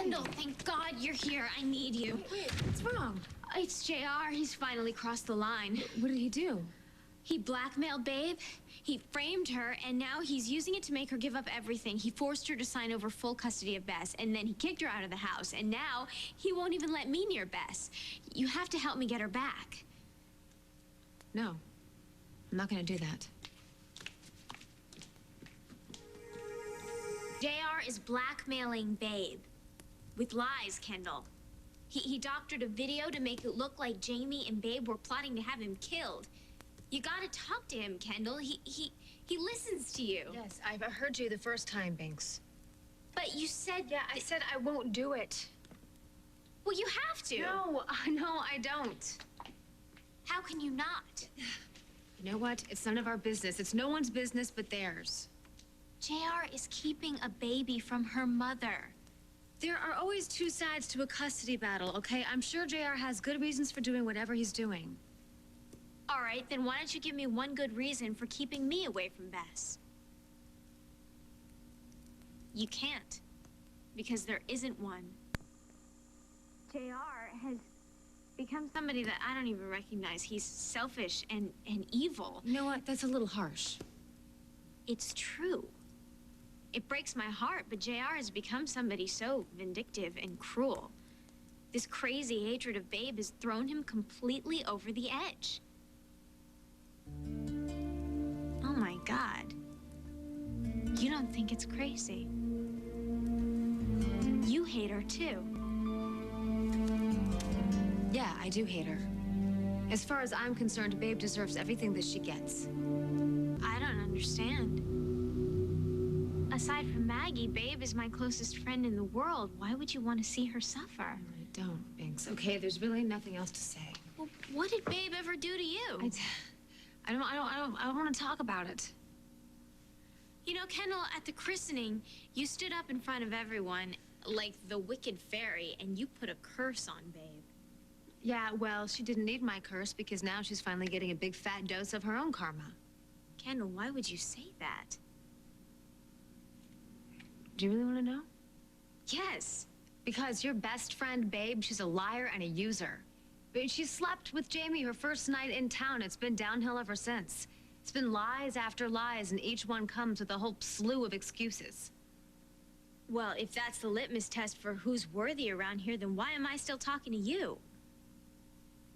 Kendall, thank God you're here. I need you. Wait, what's wrong? It's JR. He's finally crossed the line. What did he do? He blackmailed Babe. He framed her, and now he's using it to make her give up everything. He forced her to sign over full custody of Bess, and then he kicked her out of the house, and now he won't even let me near Bess. You have to help me get her back. No, I'm not gonna do that. JR is blackmailing Babe. With lies, Kendall. He doctored a video to make it look like Jamie and Babe were plotting to have him killed. You gotta talk to him, Kendall. He listens to you. Yes, I've heard you the first time, Binks. But you said... Yeah, I said I won't do it. Well, you have to. No, I don't. How can you not? You know what? It's none of our business. It's no one's business but theirs. JR is keeping a baby from her mother. There are always two sides to a custody battle, okay? I'm sure JR has good reasons for doing whatever he's doing. All right, then why don't you give me one good reason for keeping me away from Bess? You can't, because there isn't one. JR has become somebody that I don't even recognize. He's selfish and evil. You know what? That's a little harsh. It's true. It breaks my heart, but JR has become somebody so vindictive and cruel. This crazy hatred of Babe has thrown him completely over the edge. Oh my God. You don't think it's crazy. You hate her too. Yeah, I do hate her. As far as I'm concerned, Babe deserves everything that she gets. I don't understand. Aside from Maggie, Babe is my closest friend in the world. Why would you want to see her suffer? I don't, Binks. Okay, there's really nothing else to say. Well, what did Babe ever do to you? I don't want to talk about it. You know, Kendall, at the christening, you stood up in front of everyone like the wicked fairy, and you put a curse on Babe. Yeah, well, she didn't need my curse because now she's finally getting a big fat dose of her own karma. Kendall, why would you say that? Do you really want to know? Yes. Because your best friend, Babe, she's a liar and a user. But she slept with Jamie her first night in town. It's been downhill ever since. It's been lies after lies, and each one comes with a whole slew of excuses. Well, if that's the litmus test for who's worthy around here, then why am I still talking to you?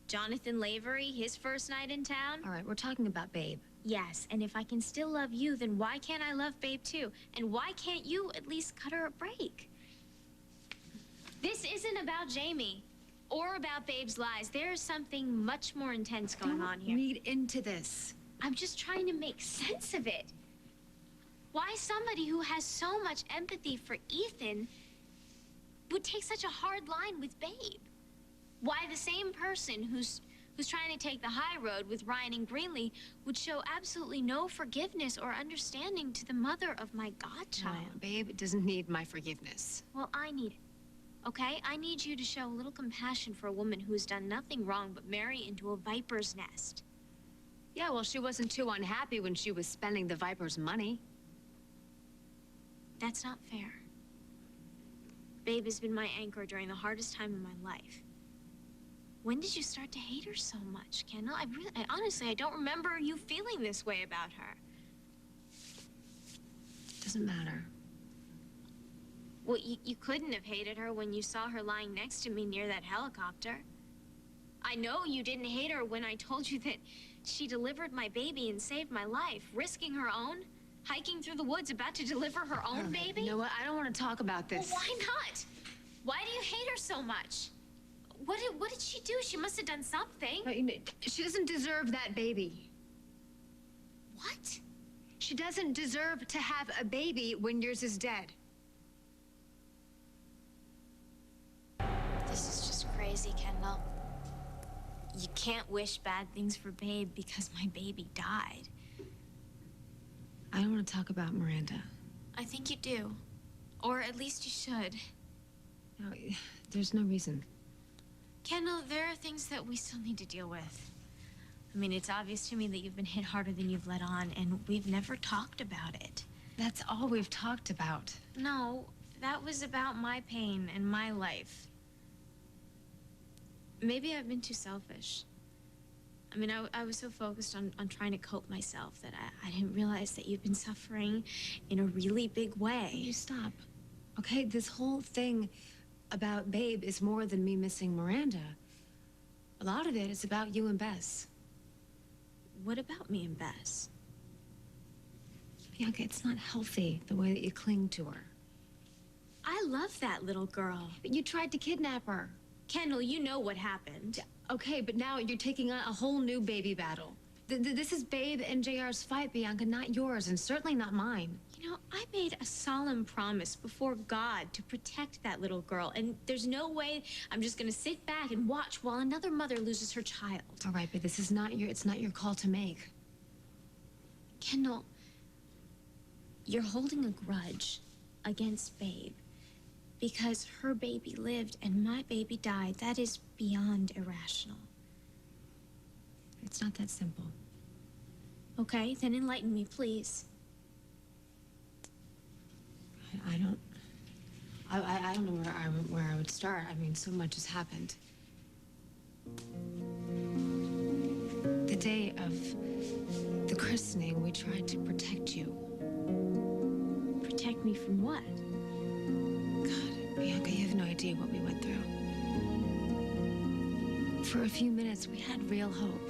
Jonathan Lavery, his first night in town? All right, we're talking about Babe. Yes, and if I can still love you, then why can't I love Babe too? And why can't you at least cut her a break? This isn't about Jamie or about Babe's lies. There's something much more intense going on here. Don't read into this. I'm just trying to make sense of it. Why somebody who has so much empathy for Ethan would take such a hard line with Babe? Why the same person who's trying to take the high road with Ryan and Greenlee would show absolutely no forgiveness or understanding to the mother of my godchild? No, Babe doesn't need my forgiveness. Well, I need it, okay? I need you to show a little compassion for a woman who has done nothing wrong but marry into a viper's nest. Yeah, well, she wasn't too unhappy when she was spending the viper's money. That's not fair. Babe has been my anchor during the hardest time in my life. When did you start to hate her so much, Kendall? Honestly, I don't remember you feeling this way about her. Doesn't matter. Well, you couldn't have hated her when you saw her lying next to me near that helicopter. I know you didn't hate her when I told you that she delivered my baby and saved my life, risking her own, hiking through the woods about to deliver her own baby. You know what? I don't want to talk about this. Well, why not? Why do you hate her so much? What did she do? She must have done something. She doesn't deserve that baby. What? She doesn't deserve to have a baby when yours is dead. This is just crazy, Kendall. You can't wish bad things for Babe because my baby died. I don't want to talk about Miranda. I think you do. Or at least you should. No, there's no reason. Kendall, there are things that we still need to deal with. I mean, it's obvious to me that you've been hit harder than you've let on, and we've never talked about it. That's all we've talked about. No, That was about my pain and my life. Maybe I've been too selfish. I mean, I was so focused on trying to cope myself that I didn't realize that you've been suffering in a really big way. You stop. Okay, this whole thing about Babe is more than me missing Miranda. A lot of it is about you and Bess. What about me and Bess? Bianca, it's not healthy, the way that you cling to her. I love that little girl. But you tried to kidnap her. Kendall, you know what happened. Okay, but now you're taking on a whole new baby battle. This is Babe and JR's fight, Bianca, not yours, and certainly not mine. You know, I made a solemn promise before God to protect that little girl, and there's no way I'm just gonna sit back and watch while another mother loses her child. All right, but this is not it's not your call to make. Kendall, you're holding a grudge against Babe because her baby lived and my baby died. That is beyond irrational. It's not that simple. Okay, then enlighten me, please. I don't know where I would start. I mean, so much has happened. The day of the christening, we tried to protect you. Protect me from what? God, Bianca, you have no idea what we went through. For a few minutes, we had real hope.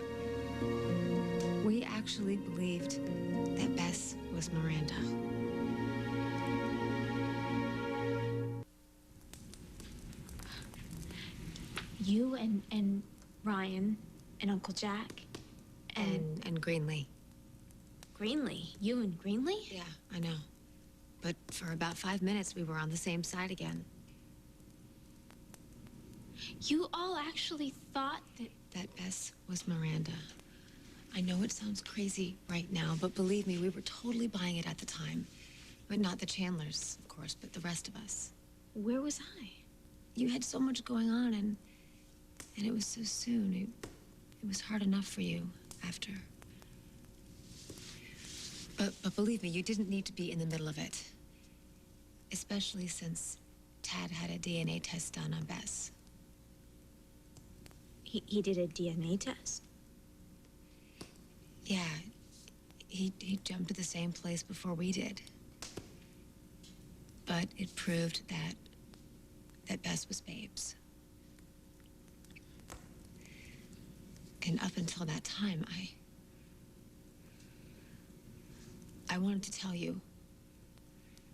We actually believed that Bess was Miranda. You and Ryan and Uncle Jack And Greenlee. Greenlee. You and Greenlee? Yeah, I know. But for about 5 minutes, we were on the same side again. You all actually thought That Bess was Miranda. I know it sounds crazy right now, but believe me, we were totally buying it at the time. But not the Chandlers, of course, but the rest of us. Where was I? You had so much going on, and it was so soon. It was hard enough for you after. But believe me, you didn't need to be in the middle of it. Especially since Tad had a DNA test done on Bess. He did a DNA test? Yeah, he jumped to the same place before we did. But it proved that Bess was Babe's. And up until that time, I wanted to tell you,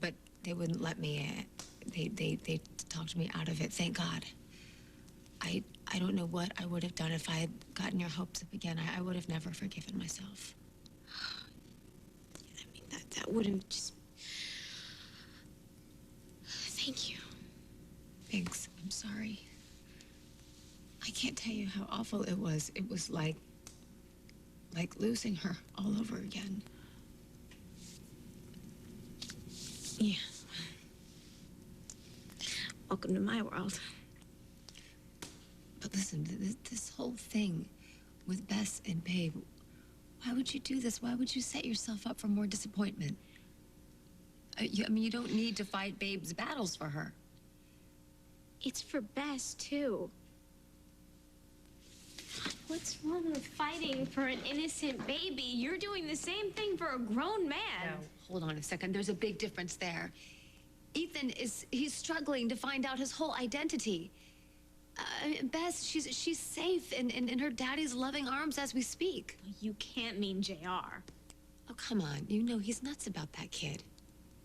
but they wouldn't let me. They talked me out of it. Thank God. I don't know what I would have done if I had gotten your hopes up again. I would have never forgiven myself. I mean, that would have just... Thank you. Thanks. I'm sorry. I can't tell you how awful it was. It was like losing her all over again. Yeah. Welcome to my world. But listen, this whole thing with Bess and Babe, why would you do this? Why would you set yourself up for more disappointment? I mean, you don't need to fight Babe's battles for her. It's for Bess, too. What's wrong with fighting for an innocent baby? You're doing the same thing for a grown man. No, hold on a second. There's a big difference there. Ethan he's struggling to find out his whole identity. Bess, she's safe in her daddy's loving arms as we speak. You can't mean JR. Oh, come on. You know he's nuts about that kid.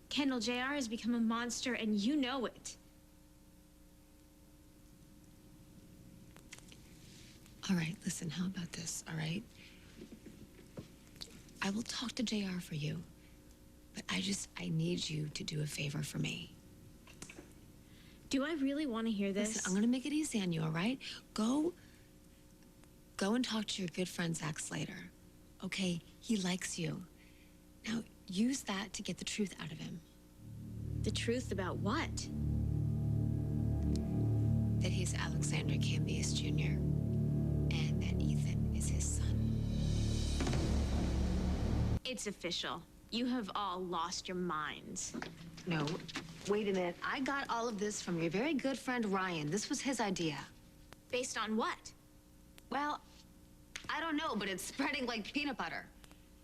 Kendall, JR has become a monster, and you know it. All right, listen, how about this, all right? I will talk to JR for you, but I need you to do a favor for me. Do I really want to hear this? Listen, I'm gonna make it easy on you, all right? Go and talk to your good friend Zach Slater. Okay, he likes you. Now, use that to get the truth out of him. The truth about what? That he's Alexander Cambias Jr. and that Ethan is his son. It's official. You have all lost your minds. No, Wait a minute. I got all of this from your very good friend Ryan. This was his idea. Based on what? Well, I don't know, but it's spreading like peanut butter.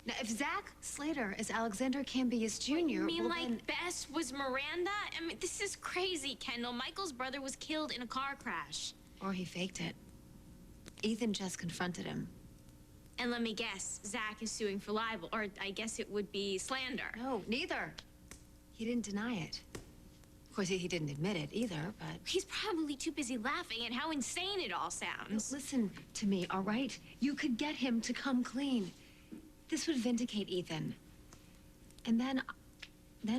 Now, if Zach Slater is Alexander Cambias Jr., You mean well, like then... Bess was Miranda? I mean, this is crazy, Kendall. Michael's brother was killed in a car crash. Or he faked it. Ethan just confronted him. And let me guess, Zach is suing for libel, or I guess it would be slander. No, neither. He didn't deny it. Of course, he didn't admit it either, but... He's probably too busy laughing at how insane it all sounds. Listen to me, all right? You could get him to come clean. This would vindicate Ethan. And then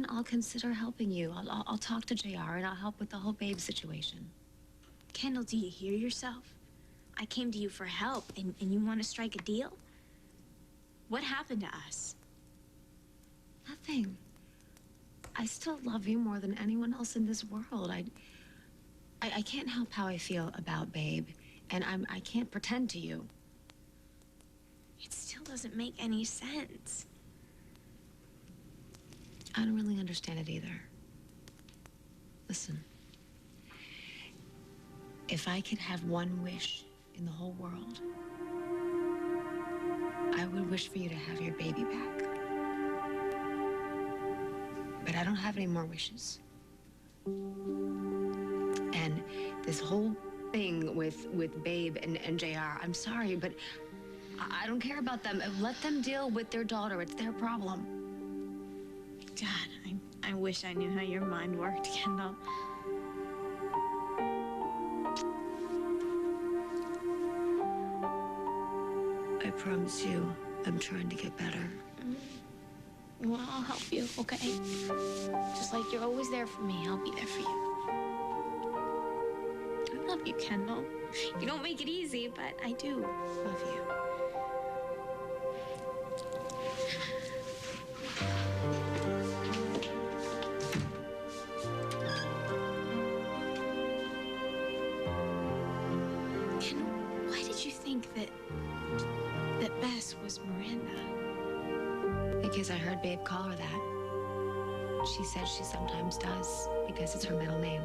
I'll consider helping you. I'll talk to JR and I'll help with the whole Babe situation. Kendall, do you hear yourself? I came to you for help, and you want to strike a deal? What happened to us? Nothing. I still love you more than anyone else in this world. I can't help how I feel about Babe, and I can't pretend to you. It still doesn't make any sense. I don't really understand it either. Listen. If I could have one wish in the whole world, I would wish for you to have your baby back. But I don't have any more wishes. And this whole thing with Babe and JR, I'm sorry, but I don't care about them. Let them deal with their daughter. It's their problem. God, I wish I knew how your mind worked, Kendall. I promise you, I'm trying to get better. Well, I'll help you, okay? Just like you're always there for me, I'll be there for you. I love you, Kendall. You don't make it easy, but I do love you. Kendall, why did you think that Bess was Miranda? Because I heard Babe call her that. She says she sometimes does, because it's her middle name.